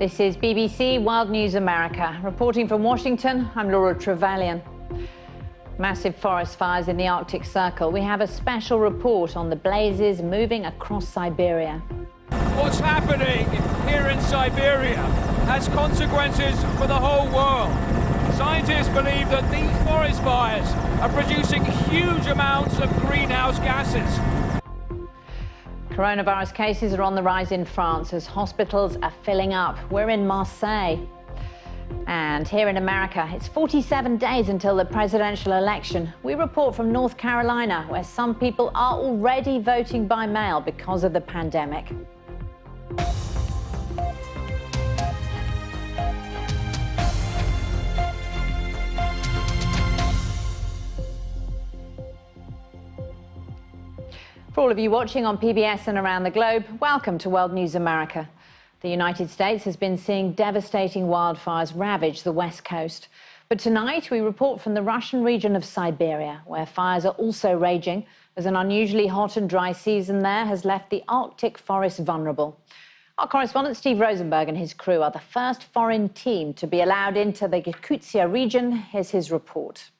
This is BBC World News America. Reporting from Washington, I'm Laura Trevelyan. Massive forest fires in the Arctic Circle. We have a special report on the blazes moving across Siberia. What's happening here in Siberia has consequences for the whole world. Scientists believe that these forest fires are producing huge amounts of greenhouse gases. Coronavirus cases are on the rise in France as hospitals are filling up. We're in Marseille. And here in America, it's 47 days until the presidential election. We report from North Carolina, where some people are already voting by mail because of the pandemic. For all of you watching on PBS and around the globe, welcome to World News America. The United States has been seeing devastating wildfires ravage the West Coast. But tonight we report from the Russian region of Siberia, where fires are also raging, as an unusually hot and dry season there has left the Arctic forests vulnerable. Our correspondent Steve Rosenberg and his crew are the first foreign team to be allowed into the Yakutia region. Here's his report.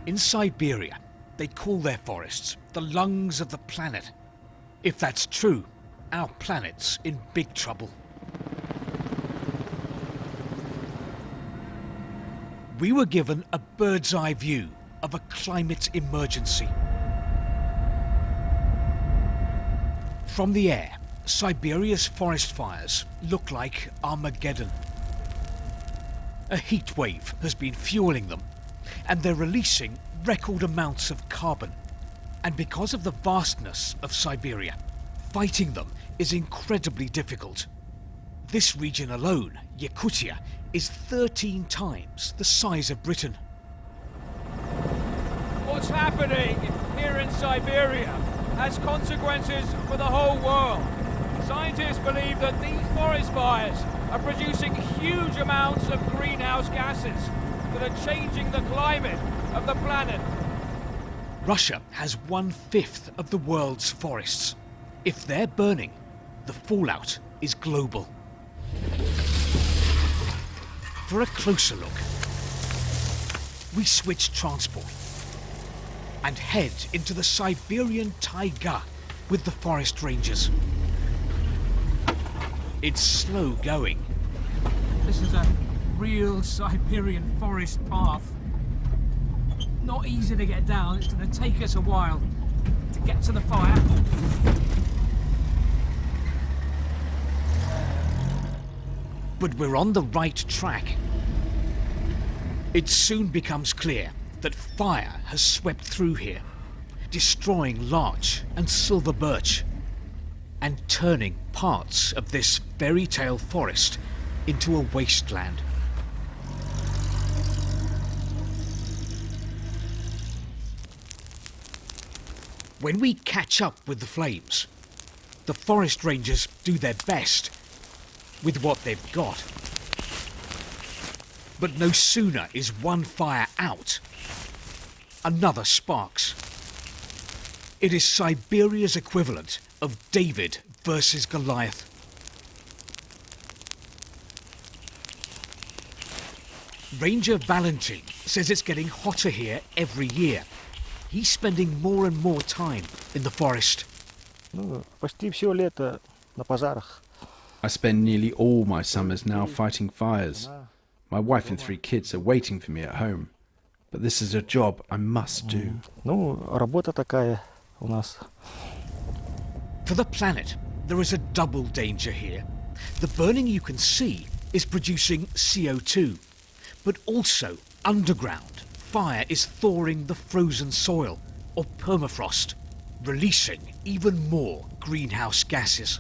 In Siberia, they call their forests the lungs of the planet. If that's true, our planet's in big trouble. We were given a bird's eye view of a climate emergency. From the air, Siberia's forest fires look like Armageddon. A heat wave has been fueling them, and they're releasing record amounts of carbon. And because of the vastness of Siberia, fighting them is incredibly difficult. This region alone, Yakutia, is 13 times the size of Britain. What's happening here in Siberia has consequences for the whole world. Scientists believe that these forest fires are producing huge amounts of greenhouse gases that are changing the climate of the planet. Russia has 1/5 of the world's forests. If they're burning, the fallout is global. For a closer look, we switch transport and head into the Siberian taiga with the forest rangers. It's slow going. This is a real Siberian forest path. Not easy to get down. It's going to take us a while to get to the fire. But we're on the right track. It soon becomes clear that fire has swept through here, destroying larch and silver birch, and turning parts of this fairy tale forest into a wasteland. When we catch up with the flames, the forest rangers do their best with what they've got. But no sooner is one fire out, another sparks. It is Siberia's equivalent of David versus Goliath. Ranger Valentin says it's getting hotter here every year. He's spending more and more time in the forest. Почти все лето на пожарах. I spend nearly all my summers now fighting fires. My wife and 3 kids are waiting for me at home. But this is a job I must do. Работа такая у нас. For the planet, there is a double danger here. The burning you can see is producing CO2, but also underground, fire is thawing the frozen soil, or permafrost, releasing even more greenhouse gases.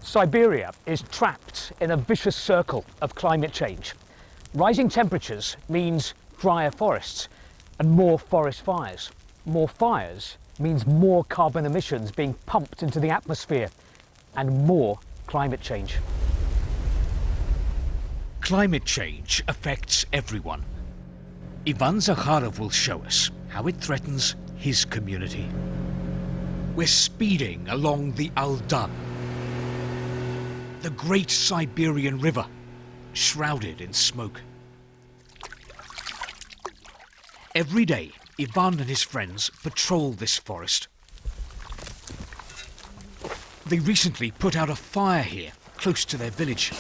Siberia is trapped in a vicious circle of climate change. Rising temperatures means drier forests and more forest fires. More fires means more carbon emissions being pumped into the atmosphere and more climate change. Climate change affects everyone. Ivan Zakharov will show us how it threatens his community. We're speeding along the Aldan, the great Siberian river, shrouded in smoke. Every day, Ivan and his friends patrol this forest. They recently put out a fire here, close to their village.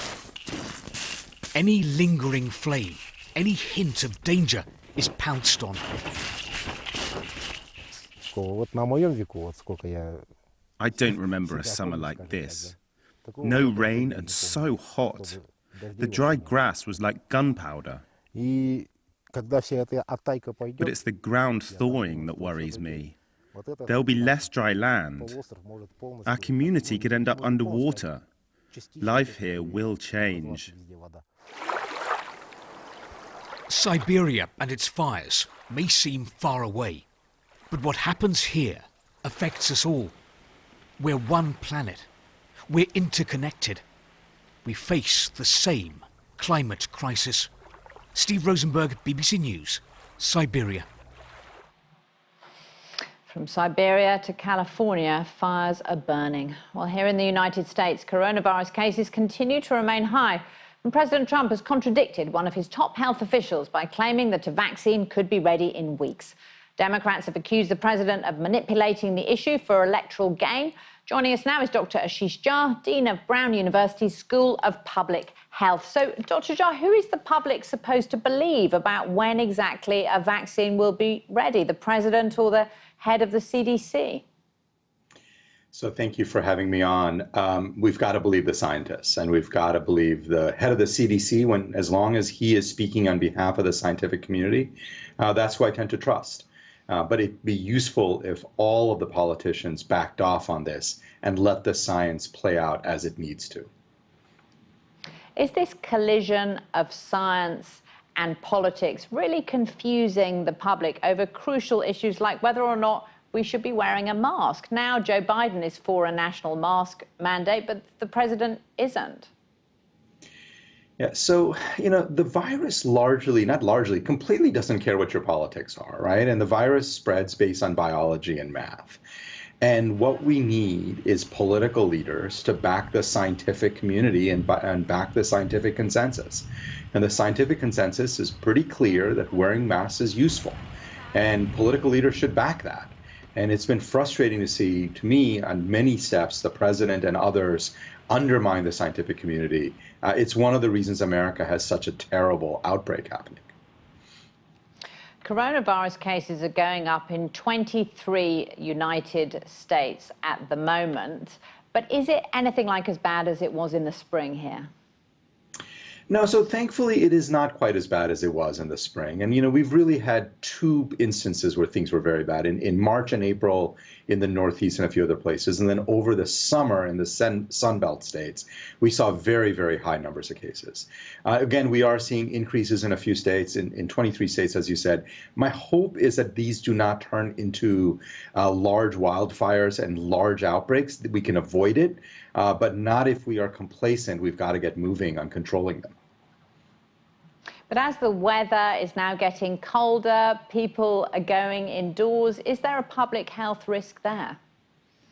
Any lingering flame, any hint of danger is pounced on. I don't remember a summer like this. No rain and so hot. The dry grass was like gunpowder. But it's the ground thawing that worries me. There'll be less dry land. Our community could end up underwater. Life here will change. Siberia and its fires may seem far away, but what happens here affects us all. We're one planet. We're interconnected. We face the same climate crisis. Steve Rosenberg, BBC News, Siberia. From Siberia to California, fires are burning. While here in the United States, coronavirus cases continue to remain high. And President Trump has contradicted one of his top health officials by claiming that a vaccine could be ready in weeks. Democrats have accused the president of manipulating the issue for electoral gain. Joining us now is Dr. Ashish Jha, Dean of Brown University's School of Public Health. So, Dr. Jha, who is the public supposed to believe about when exactly a vaccine will be ready, the president or the head of the CDC? So thank you for having me on. We've got to believe the scientists, and we've got to believe the head of the CDC as long as he is speaking on behalf of the scientific community. That's who I tend to trust. But it'd be useful if all of the politicians backed off on this and let the science play out as it needs to. Is this collision of science and politics really confusing the public over crucial issues like whether or not we should be wearing a mask? Now Joe Biden is for a national mask mandate, but the president isn't. Yeah, so, the virus completely doesn't care what your politics are, right? And the virus spreads based on biology and math. And what we need is political leaders to back the scientific community and back the scientific consensus. And the scientific consensus is pretty clear that wearing masks is useful. And political leaders should back that. And it's been frustrating to see, to me, on many steps, the president and others undermine the scientific community. It's one of the reasons America has such a terrible outbreak happening. Coronavirus cases are going up in 23 United States at the moment. But is it anything like as bad as it was in the spring here? No, so thankfully it is not quite as bad as it was in the spring. And, we've really had two instances where things were very bad. In March and April in the Northeast and a few other places. And then over the summer in the Sunbelt states, we saw very, very high numbers of cases. Again, we are seeing increases in a few states, in 23 states, as you said. My hope is that these do not turn into large wildfires and large outbreaks. We can avoid it, but not if we are complacent. We've got to get moving on controlling them. But as the weather is now getting colder, people are going indoors. Is there a public health risk there?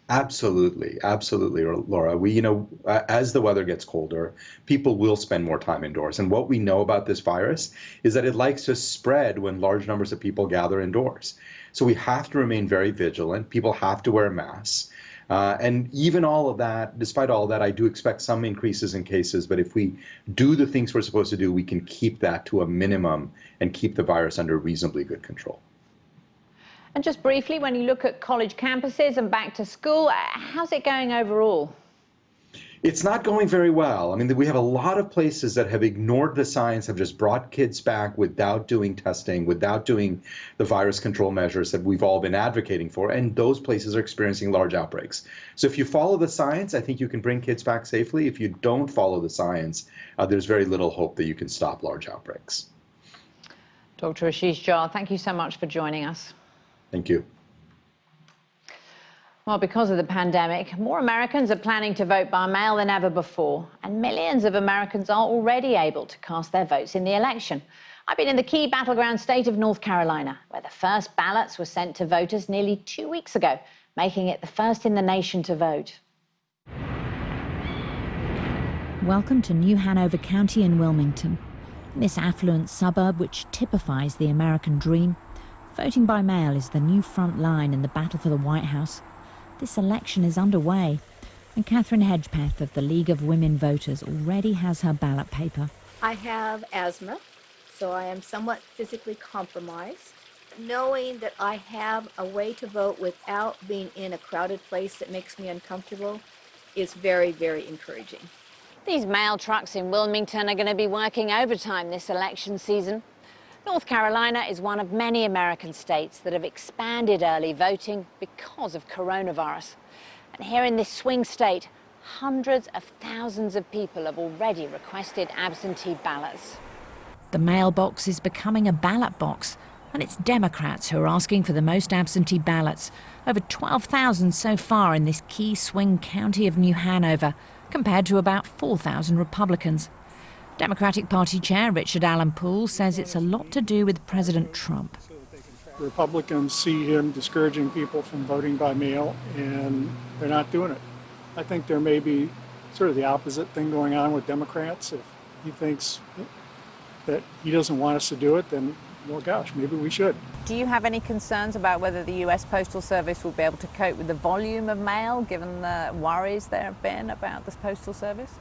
Absolutely, Laura. As the weather gets colder, people will spend more time indoors. And what we know about this virus is that it likes to spread when large numbers of people gather indoors. So we have to remain very vigilant. People have to wear masks. And even all of that, despite all of that, I do expect some increases in cases. But if we do the things we're supposed to do, we can keep that to a minimum and keep the virus under reasonably good control. And just briefly, when you look at college campuses and back to school, how's it going overall? It's not going very well. I mean, we have a lot of places that have ignored the science, have just brought kids back without doing testing, without doing the virus control measures that we've all been advocating for. And those places are experiencing large outbreaks. So if you follow the science, I think you can bring kids back safely. If you don't follow the science, there's very little hope that you can stop large outbreaks. Dr. Ashish Jha, thank you so much for joining us. Thank you. Well, because of the pandemic, more Americans are planning to vote by mail than ever before, and millions of Americans are already able to cast their votes in the election. I've been in the key battleground state of North Carolina, where the first ballots were sent to voters nearly 2 weeks ago. making it the first in the nation to vote. Welcome to New Hanover County in Wilmington. This affluent suburb, which typifies the American dream, voting by mail is the new front line in the battle for the White House. This election is underway, and Catherine Hedgepeth of the League of Women Voters already has her ballot paper. I have asthma, so I am somewhat physically compromised. Knowing that I have a way to vote without being in a crowded place that makes me uncomfortable is very, very encouraging. These mail trucks in Wilmington are going to be working overtime this election season. North Carolina is one of many American states that have expanded early voting because of coronavirus. And here in this swing state, hundreds of thousands of people have already requested absentee ballots. The mailbox is becoming a ballot box, and it's Democrats who are asking for the most absentee ballots. Over 12,000 so far in this key swing county of New Hanover, compared to about 4,000 Republicans. Democratic Party Chair Richard Allen Poole says it's a lot to do with President Trump. Republicans see him discouraging people from voting by mail, and they're not doing it. I think there may be sort of the opposite thing going on with Democrats. If he thinks that he doesn't want us to do it, then, well, gosh, maybe we should. Do you have any concerns about whether the US Postal Service will be able to cope with the volume of mail, given the worries there have been about this Postal Service?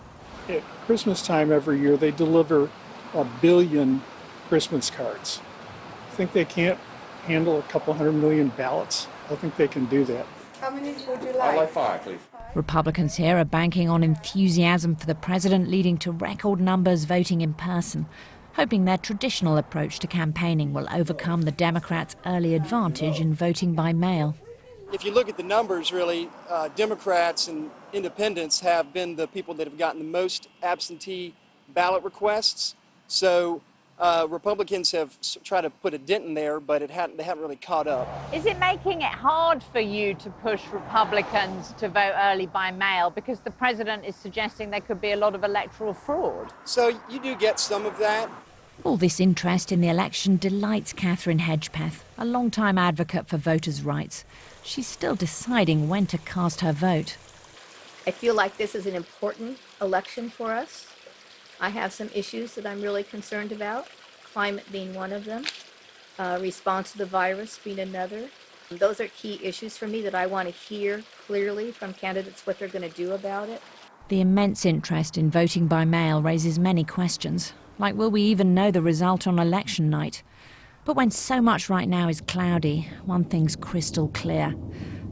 At Christmas time every year, they deliver 1 billion Christmas cards. I think they can't handle a couple 100 million ballots. I think they can do that. How many would you like? I'd like 5, please. Republicans here are banking on enthusiasm for the president, leading to record numbers voting in person, hoping their traditional approach to campaigning will overcome the Democrats' early advantage in voting by mail. If you look at the numbers, really, Democrats and independents have been the people that have gotten the most absentee ballot requests. So Republicans have tried to put a dent in there, but they haven't really caught up. Is it making it hard for you to push Republicans to vote early by mail because the president is suggesting there could be a lot of electoral fraud? So you do get some of that. All this interest in the election delights Catherine Hedgepeth, a long-time advocate for voters' rights. She's still deciding when to cast her vote. I feel like this is an important election for us. I have some issues that I'm really concerned about, climate being one of them, response to the virus being another. Those are key issues for me that I want to hear clearly from candidates what they're going to do about it. The immense interest in voting by mail raises many questions, like will we even know the result on election night? But when so much right now is cloudy, one thing's crystal clear.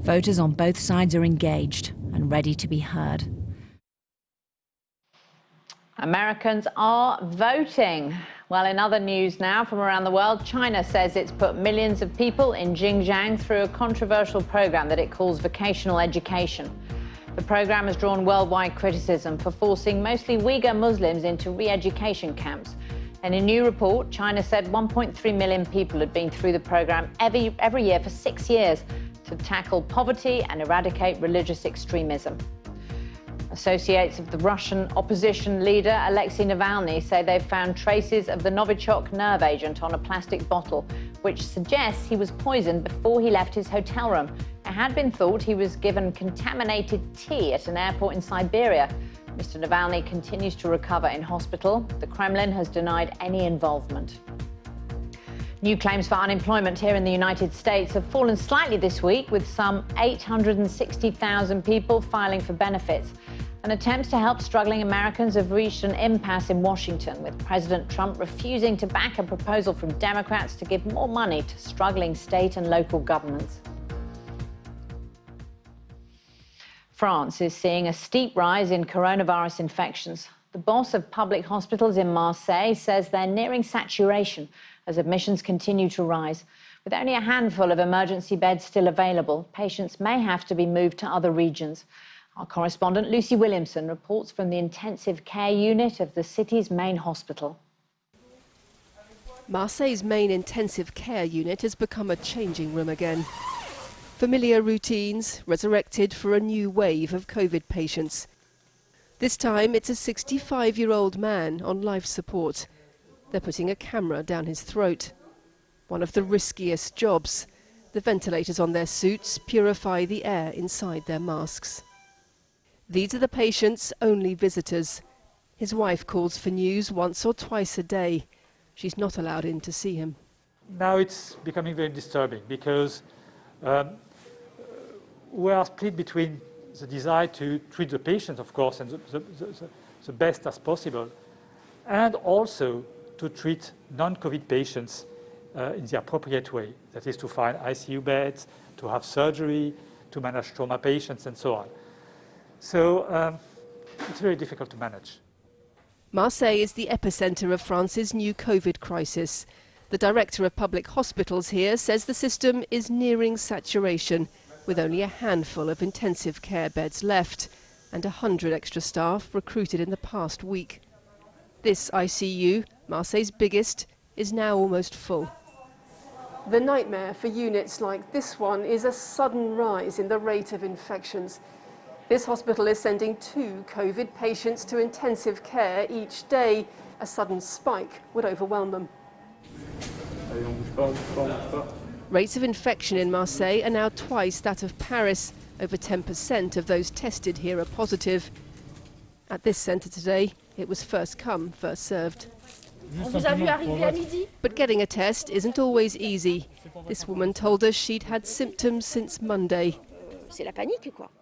Voters on both sides are engaged and ready to be heard. Americans are voting. Well, in other news now from around the world, China says it's put millions of people in Xinjiang through a controversial program that it calls vocational education. The program has drawn worldwide criticism for forcing mostly Uyghur Muslims into re-education camps. In a new report, China said 1.3 million people had been through the program every year for 6 years to tackle poverty and eradicate religious extremism. Associates of the Russian opposition leader Alexei Navalny say they've found traces of the Novichok nerve agent on a plastic bottle, which suggests he was poisoned before he left his hotel room. It had been thought he was given contaminated tea at an airport in Siberia. Mr. Navalny continues to recover in hospital. The Kremlin has denied any involvement. New claims for unemployment here in the United States have fallen slightly this week, with some 860,000 people filing for benefits. And attempts to help struggling Americans have reached an impasse in Washington, with President Trump refusing to back a proposal from Democrats to give more money to struggling state and local governments. France is seeing a steep rise in coronavirus infections. The boss of public hospitals in Marseille says they're nearing saturation as admissions continue to rise. With only a handful of emergency beds still available, patients may have to be moved to other regions. Our correspondent Lucy Williamson reports from the intensive care unit of the city's main hospital. Marseille's main intensive care unit has become a changing room again. Familiar routines resurrected for a new wave of COVID patients. This time it's a 65-year-old man on life support. They're putting a camera down his throat. One of the riskiest jobs, The ventilators on their suits purify the air inside their masks. These are the patient's only visitors. His wife calls for news once or twice a day. She's not allowed in to see him. Now it's becoming very disturbing because we are split between the desire to treat the patient, of course, and the best as possible, and also to treat non-COVID patients in the appropriate way. That is to find ICU beds, to have surgery, to manage trauma patients, and so on. So it's very difficult to manage. Marseille is the epicenter of France's new COVID crisis. The director of public hospitals here says the system is nearing saturation, with only a handful of intensive care beds left and 100 extra staff recruited in the past week. This ICU, Marseille's biggest, is now almost full. The nightmare for units like this one is a sudden rise in the rate of infections. This hospital is sending 2 COVID patients to intensive care each day. A sudden spike would overwhelm them. Rates of infection in Marseille are now twice that of Paris. Over 10% of those tested here are positive. At this centre today, it was first come, first served. But getting a test isn't always easy. This woman told us she'd had symptoms since Monday.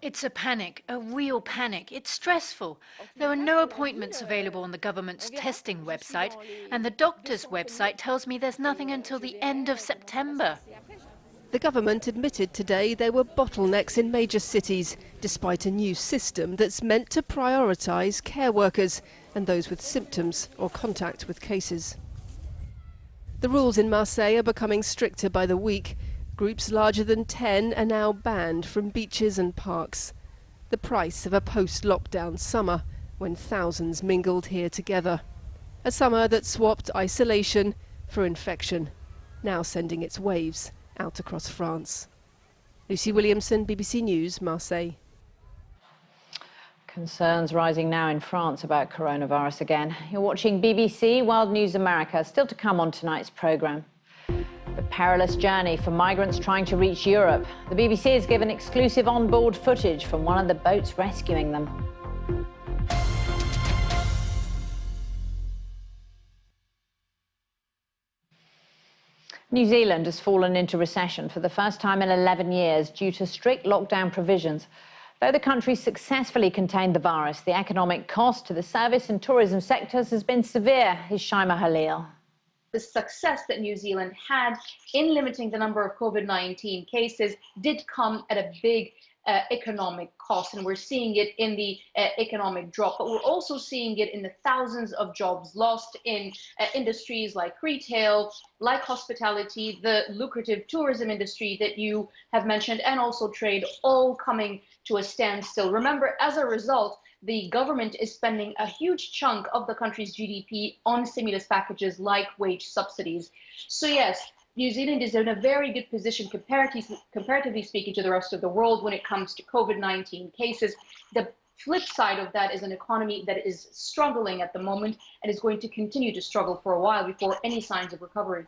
It's a panic, a real panic. It's stressful. There are no appointments available on the government's testing website, and the doctor's website tells me there's nothing until the end of September. The government admitted today there were bottlenecks in major cities, despite a new system that's meant to prioritise care workers and those with symptoms or contact with cases. The rules in Marseille are becoming stricter by the week. Groups larger than 10 are now banned from beaches and parks. The price of a post-lockdown summer when thousands mingled here together. A summer that swapped isolation for infection, now sending its waves out across France. Lucy Williamson, BBC News, Marseille. Concerns rising now in France about coronavirus again. You're watching BBC World News America. Still to come on tonight's programme. A perilous journey for migrants trying to reach Europe. The BBC has given exclusive on-board footage from one of the boats rescuing them. New Zealand has fallen into recession for the first time in 11 years due to strict lockdown provisions. Though the country successfully contained the virus, the economic cost to the service and tourism sectors has been severe. Here's Shaima Halil. The success that New Zealand had in limiting the number of COVID-19 cases did come at a big economic cost, and we're seeing it in the economic drop, but we're also seeing it in the thousands of jobs lost in industries like retail, like hospitality, the lucrative tourism industry that you have mentioned, and also trade, all coming to a standstill. Remember, as a result, the government is spending a huge chunk of the country's GDP on stimulus packages like wage subsidies. So yes, New Zealand is in a very good position comparatively speaking to the rest of the world when it comes to COVID-19 cases. The flip side of that is an economy that is struggling at the moment and is going to continue to struggle for a while before any signs of recovery.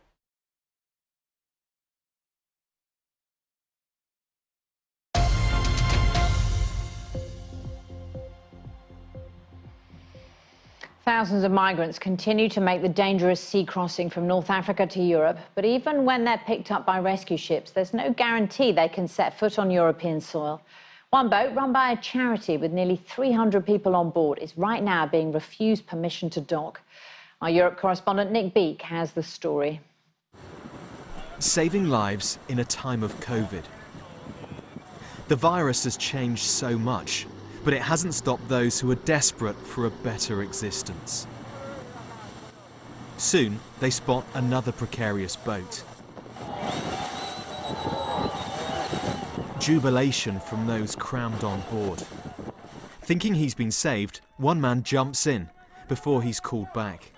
Thousands of migrants continue to make the dangerous sea crossing from North Africa to Europe. But even when they're picked up by rescue ships, there's no guarantee they can set foot on European soil. One boat, run by a charity with nearly 300 people on board, is right now being refused permission to dock. Our Europe correspondent Nick Beak has the story. Saving lives in a time of COVID. The virus has changed so much, but it hasn't stopped those who are desperate for a better existence. Soon, they spot another precarious boat. Jubilation from those crammed on board. Thinking he's been saved, one man jumps in before he's called back.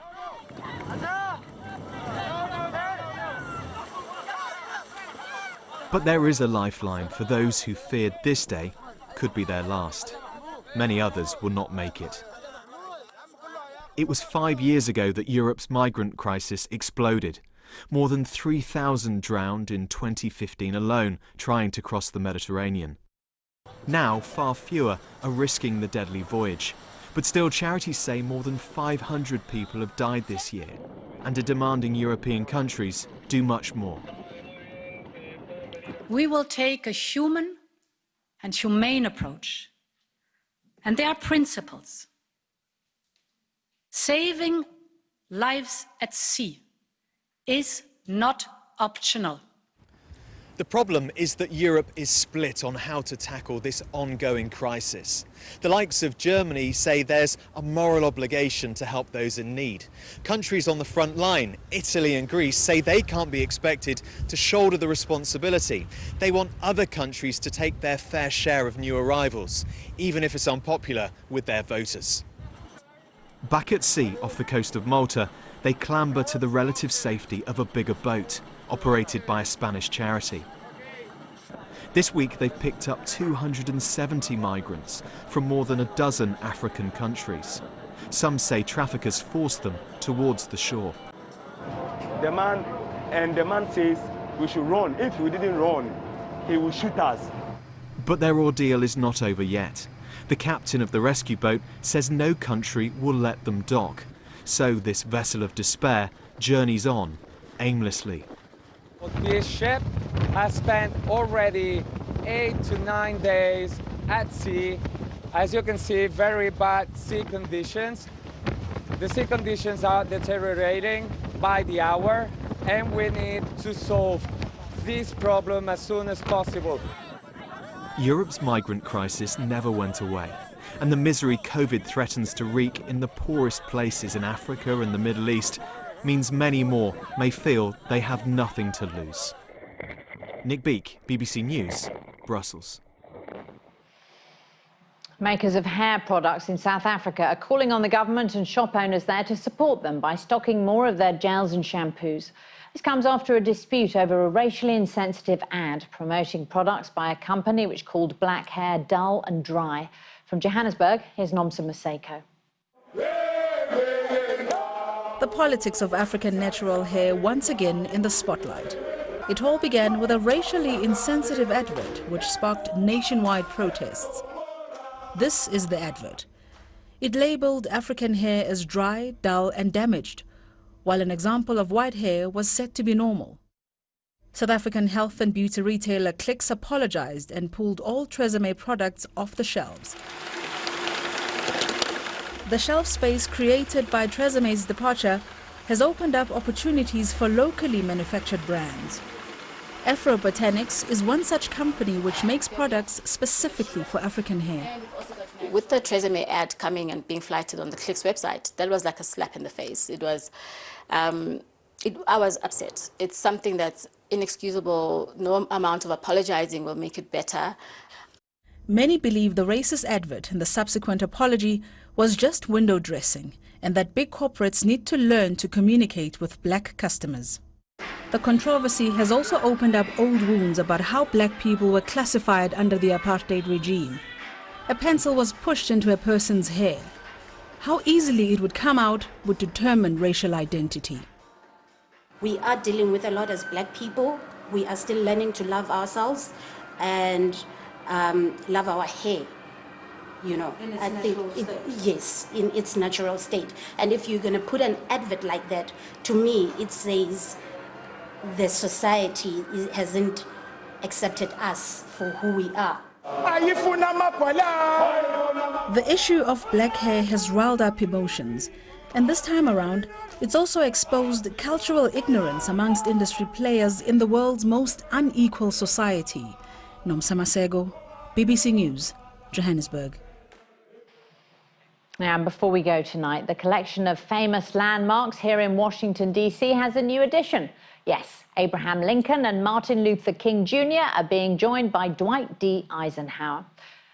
But there is a lifeline for those who feared this day could be their last. Many others will not make it. It was 5 years ago that Europe's migrant crisis exploded, More than 3,000 drowned in 2015 alone, trying to cross the Mediterranean. Now, far fewer are risking the deadly voyage. But still, charities say more than 500 people have died this year and are demanding European countries do much more. We will take a human and humane approach. And there are principles. Saving lives at sea is not optional. The problem is that Europe is split on how to tackle this ongoing crisis. The likes of Germany say there's a moral obligation to help those in need. Countries on the front line, Italy and Greece, say they can't be expected to shoulder the responsibility. They want other countries to take their fair share of new arrivals, even if it's unpopular with their voters. Back at sea off the coast of Malta, they clamber to the relative safety of a bigger boat, operated by a Spanish charity. This week they've picked up 270 migrants from more than a dozen African countries. Some say traffickers forced them towards the shore. The man says we should run. If we didn't run, he will shoot us. But their ordeal is not over yet. The captain of the rescue boat says no country will let them dock. So this vessel of despair journeys on aimlessly. This ship has spent already 8 to 9 days at sea. As you can see, very bad sea conditions. The sea conditions are deteriorating by the hour, and we need to solve this problem as soon as possible. Europe's migrant crisis never went away, and the misery COVID threatens to wreak in the poorest places in Africa and the Middle East means many more may feel they have nothing to lose. Nick Beake, BBC News, Brussels. Makers of hair products in South Africa are calling on the government and shop owners there to support them by stocking more of their gels and shampoos. This comes after a dispute over a racially insensitive ad promoting products by a company which called black hair dull and dry. From Johannesburg, here's Nomsa Maseko. The politics of African natural hair once again in the spotlight. It all began with a racially insensitive advert which sparked nationwide protests. This is the advert. It labeled African hair as dry, dull and damaged, while an example of white hair was said to be normal. South African health and beauty retailer Clicks apologized and pulled all Tresemme products off the shelves. The shelf space created by Tresemme's departure has opened up opportunities for locally manufactured brands. Afro Botanics is one such company which makes products specifically for African hair. With the Tresemme ad coming and being flighted on the Clicks website, that was like a slap in the face. It was, I was upset. It's something that's inexcusable. No amount of apologizing will make it better. Many believe the racist advert and the subsequent apology was just window dressing, and that big corporates need to learn to communicate with black customers. The controversy has also opened up old wounds about how black people were classified under the apartheid regime. A pencil was pushed into a person's hair. How easily it would come out would determine racial identity. We are dealing with a lot as black people. We are still learning to love ourselves and love our hair. You know, I think yes, in its natural state. And if you're going to put an advert like that, to me, it says the society hasn't accepted us for who we are. The issue of black hair has riled up emotions, and this time around, it's also exposed cultural ignorance amongst industry players in the world's most unequal society. Nomsa Maseko, BBC News, Johannesburg. Now, and before we go tonight, the collection of famous landmarks here in Washington, D.C. has a new addition. Yes, Abraham Lincoln and Martin Luther King Jr. are being joined by Dwight D. Eisenhower.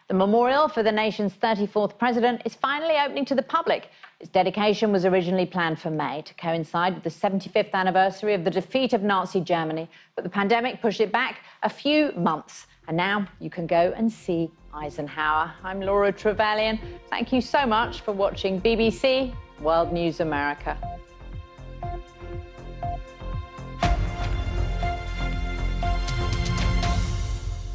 The memorial for the nation's 34th president is finally opening to the public. Its dedication was originally planned for May to coincide with the 75th anniversary of the defeat of Nazi Germany, but the pandemic pushed it back a few months. And now you can go and see Eisenhower. I'm Laura Trevelyan. Thank you so much for watching BBC World News America.